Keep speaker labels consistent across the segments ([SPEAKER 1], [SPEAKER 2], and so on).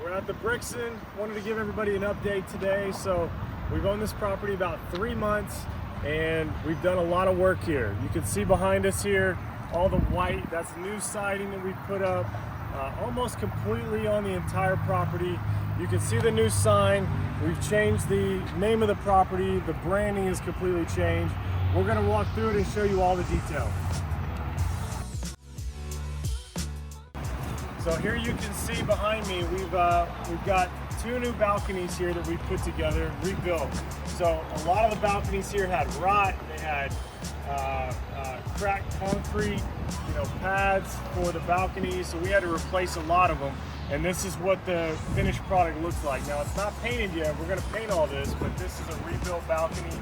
[SPEAKER 1] We're at the Brickson. Wanted to give everybody an update today. So we've owned this property about 3 months and we've done a lot of work here. You can see behind us here, all the white, that's new siding that we put up almost completely on the entire property. You can see the new sign. We've changed the name of the property. The branding is completely changed. We're gonna walk through it and show you all the detail. So here you can see behind me, we've got 2 new balconies here that we put together, rebuilt. So a lot of the balconies here had rot, they had cracked concrete, pads for the balconies. So we had to replace a lot of them. And this is what the finished product looks like. Now it's not painted yet, we're gonna paint all this, but this is a rebuilt balcony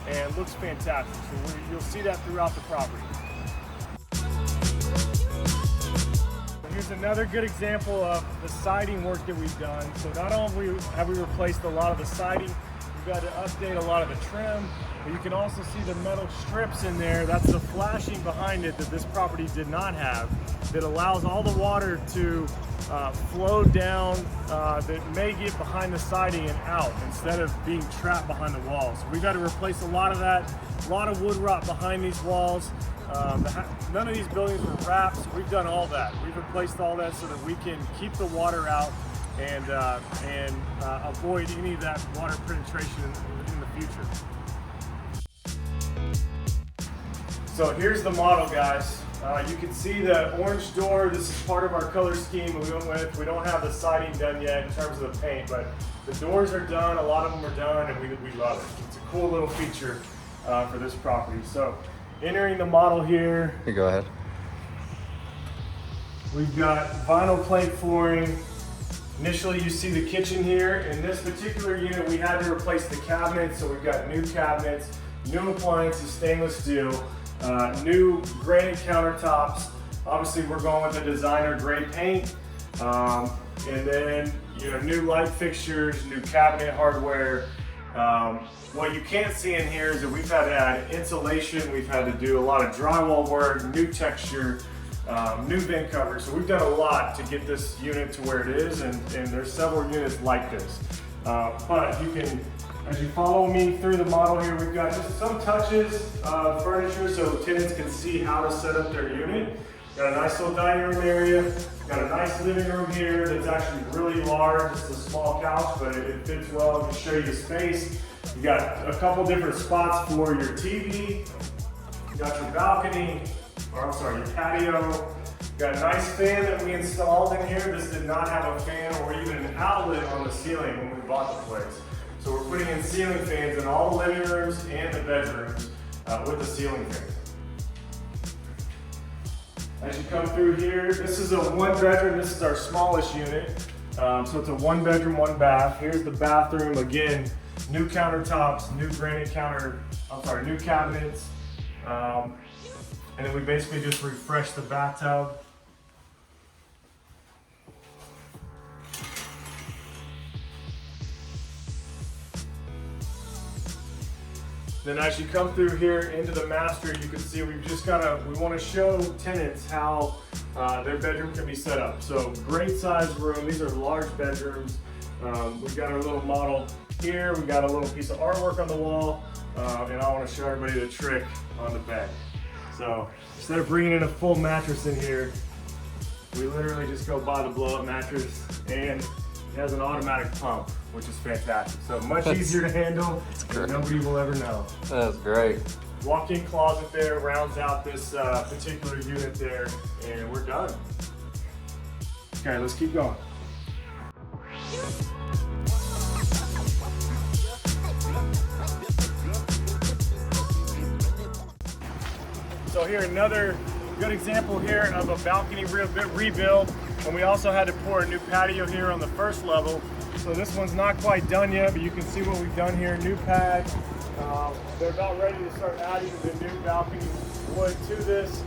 [SPEAKER 1] and looks fantastic. So you'll see that throughout the property. Here's another good example of the siding work that we've done. So not only have we replaced a lot of the siding, we've got to update a lot of the trim, but you can also see the metal strips in there. That's the flashing behind it that this property did not have, that allows all the water to flow down, that may get behind the siding and out instead of being trapped behind the walls. So we've got to replace a lot of that, a lot of wood rot behind these walls. None of these buildings were wrapped, so we've done all that. We've replaced all that so that we can keep the water out and avoid any of that water penetration in the future. So here's the model, guys. You can see the orange door. This is part of our color scheme we went with. We don't have the siding done yet in terms of the paint, but the doors are done. A lot of them are done, and we love it. It's a cool little feature for this property. So entering the model here.
[SPEAKER 2] You go ahead.
[SPEAKER 1] We've got vinyl plank flooring. Initially you see the kitchen here. In this particular unit we had to replace the cabinets, so we've got new cabinets, new appliances, stainless steel, new granite countertops. Obviously we're going with the designer gray paint. And then new light fixtures, new cabinet hardware. What you can't see in here is that we've had to add insulation, we've had to do a lot of drywall work, new texture, new vent covers. So we've done a lot to get this unit to where it is, and there's several units like this. But you can, as you follow me through the model here, we've got just some touches of furniture so tenants can see how to set up their unit. Got a nice little dining room area, got a nice living room here that's actually really large. It's a small couch, but it fits well. I can show you the space. You got a couple different spots for your TV. You got your balcony, or I'm sorry, your patio. You got a nice fan that we installed in here. This did not have a fan or even an outlet on the ceiling when we bought the place. So we're putting in ceiling fans in all the living rooms and the bedrooms with the ceiling fans. As you come through here, this is a 1-bedroom. This is our smallest unit. So it's a 1-bedroom, 1 bath. Here's the bathroom. Again, new countertops, new new cabinets. And then we basically just refreshed the bathtub. Then as you come through here into the master, you can see we want to show tenants how their bedroom can be set up. So great sized room, these are large bedrooms. We've got our little model here, we got a little piece of artwork on the wall, and I want to show everybody the trick on the bed. So instead of bringing in a full mattress in here, we literally just go buy the blow up mattress, and it has an automatic pump, which is fantastic. So much easier to handle, and nobody will ever know.
[SPEAKER 2] That's great.
[SPEAKER 1] Walk-in closet there rounds out this particular unit there, and we're done. Okay, let's keep going. So here, another good example here of a balcony rebuild. And we also had to pour a new patio here on the first level. So this one's not quite done yet, but you can see what we've done here. New pad. They're about ready to start adding the new balcony wood to this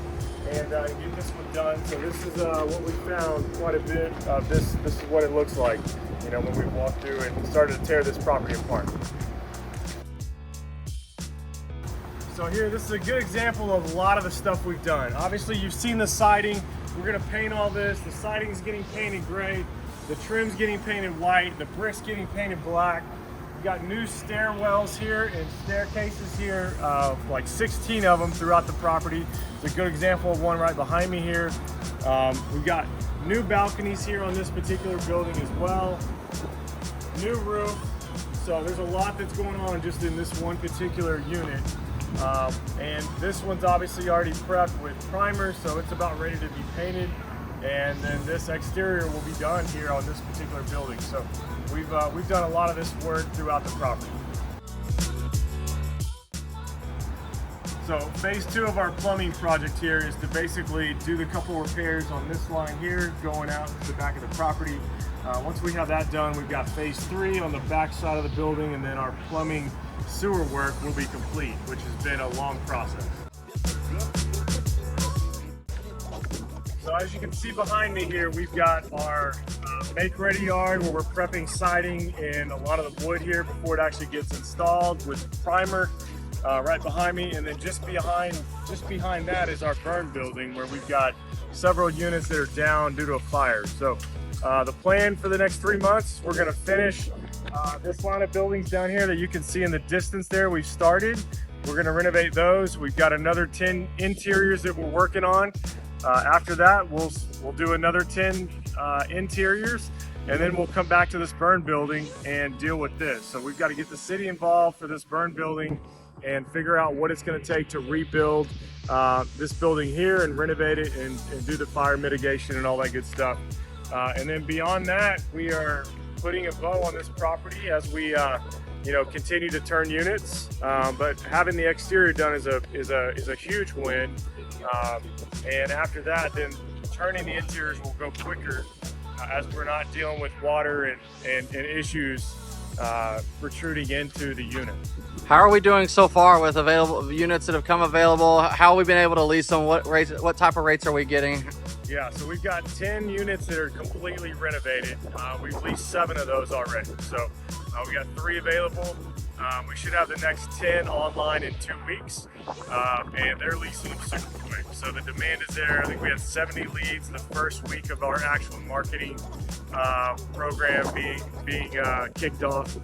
[SPEAKER 1] and get this one done. So this is what we found quite a bit of this. This is what it looks like, when we walked through and started to tear this property apart. So here, this is a good example of a lot of the stuff we've done. Obviously, you've seen the siding. We're gonna paint all this. The siding's getting painted gray. The trim's getting painted white, the brick's getting painted black. We've got new stairwells here and staircases here, like 16 of them throughout the property. It's a good example of one right behind me here. We've got new balconies here on this particular building as well. New roof. So there's a lot that's going on just in this one particular unit. And this one's obviously already prepped with primer, so it's about ready to be painted. And then this exterior will be done here on this particular building. So we've done a lot of this work throughout the property. So phase 2 of our plumbing project here is to basically do the couple repairs on this line here going out to the back of the property. Once we have that done, we've got phase 3 on the back side of the building, and then our plumbing sewer work will be complete, which has been a long process. So as you can see behind me here, we've got our make-ready yard where we're prepping siding and a lot of the wood here before it actually gets installed with primer right behind me. And then just behind that is our burn building where we've got several units that are down due to a fire. So the plan for the next 3 months, we're gonna finish this line of buildings down here that you can see in the distance there. We've started. We're gonna renovate those. We've got another 10 interiors that we're working on. After that, we'll do another 10 interiors, and then we'll come back to this burn building and deal with this. So we've got to get the city involved for this burn building and figure out what it's going to take to rebuild this building here and renovate it and do the fire mitigation and all that good stuff. And then beyond that, we are putting a bow on this property as we continue to turn units. But having the exterior done is a huge win. And after that, then turning the interiors will go quicker as we're not dealing with water and issues protruding into the unit.
[SPEAKER 2] How are we doing so far with available units that have come available? How have we been able to lease them? What type of rates are we getting?
[SPEAKER 1] Yeah, so we've got 10 units that are completely renovated. We've leased 7 of those already. So we got 3 available. We should have the next 10 online in 2 weeks, and they're leasing them super quick. So the demand is there. I think we had 70 leads the first week of our actual marketing program being kicked off.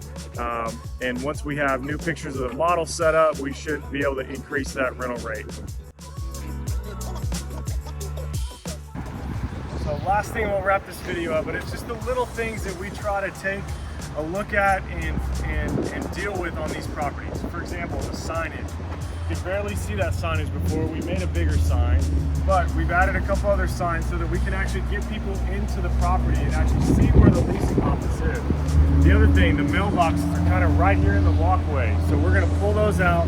[SPEAKER 1] And once we have new pictures of the model set up, we should be able to increase that rental rate. So last thing, we'll wrap this video up, but it's just the little things that we try to take a look at and deal with on these properties. For example, the signage. You could barely see that signage before. We made a bigger sign, but we've added a couple other signs so that we can actually get people into the property and actually see where the leasing office is. The other thing, the mailboxes are kind of right here in the walkway. So we're gonna pull those out.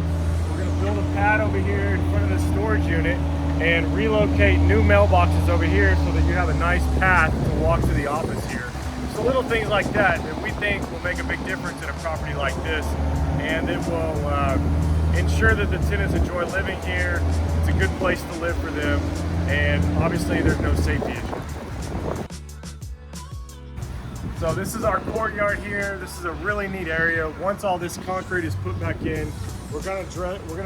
[SPEAKER 1] We're gonna build a pad over here in front of the storage unit and relocate new mailboxes over here so that you have a nice path to walk to the office here. So little things like that we think will make a big difference in a property like this, and it will ensure that the tenants enjoy living here. It's a good place to live for them, and obviously there's no safety issues. So this is our courtyard here. This is a really neat area. Once all this concrete is put back in, we're gonna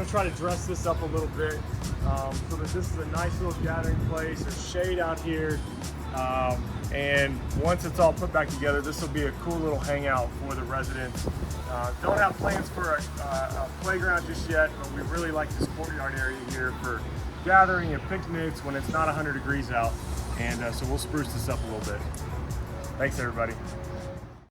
[SPEAKER 1] try to dress this up a little bit so that this is a nice little gathering place. There's shade out here. And once it's all put back together, this will be a cool little hangout for the residents. Don't have plans for a playground just yet, but we really like this courtyard area here for gathering and picnics when it's not 100 degrees out. And so we'll spruce this up a little bit. Thanks, everybody.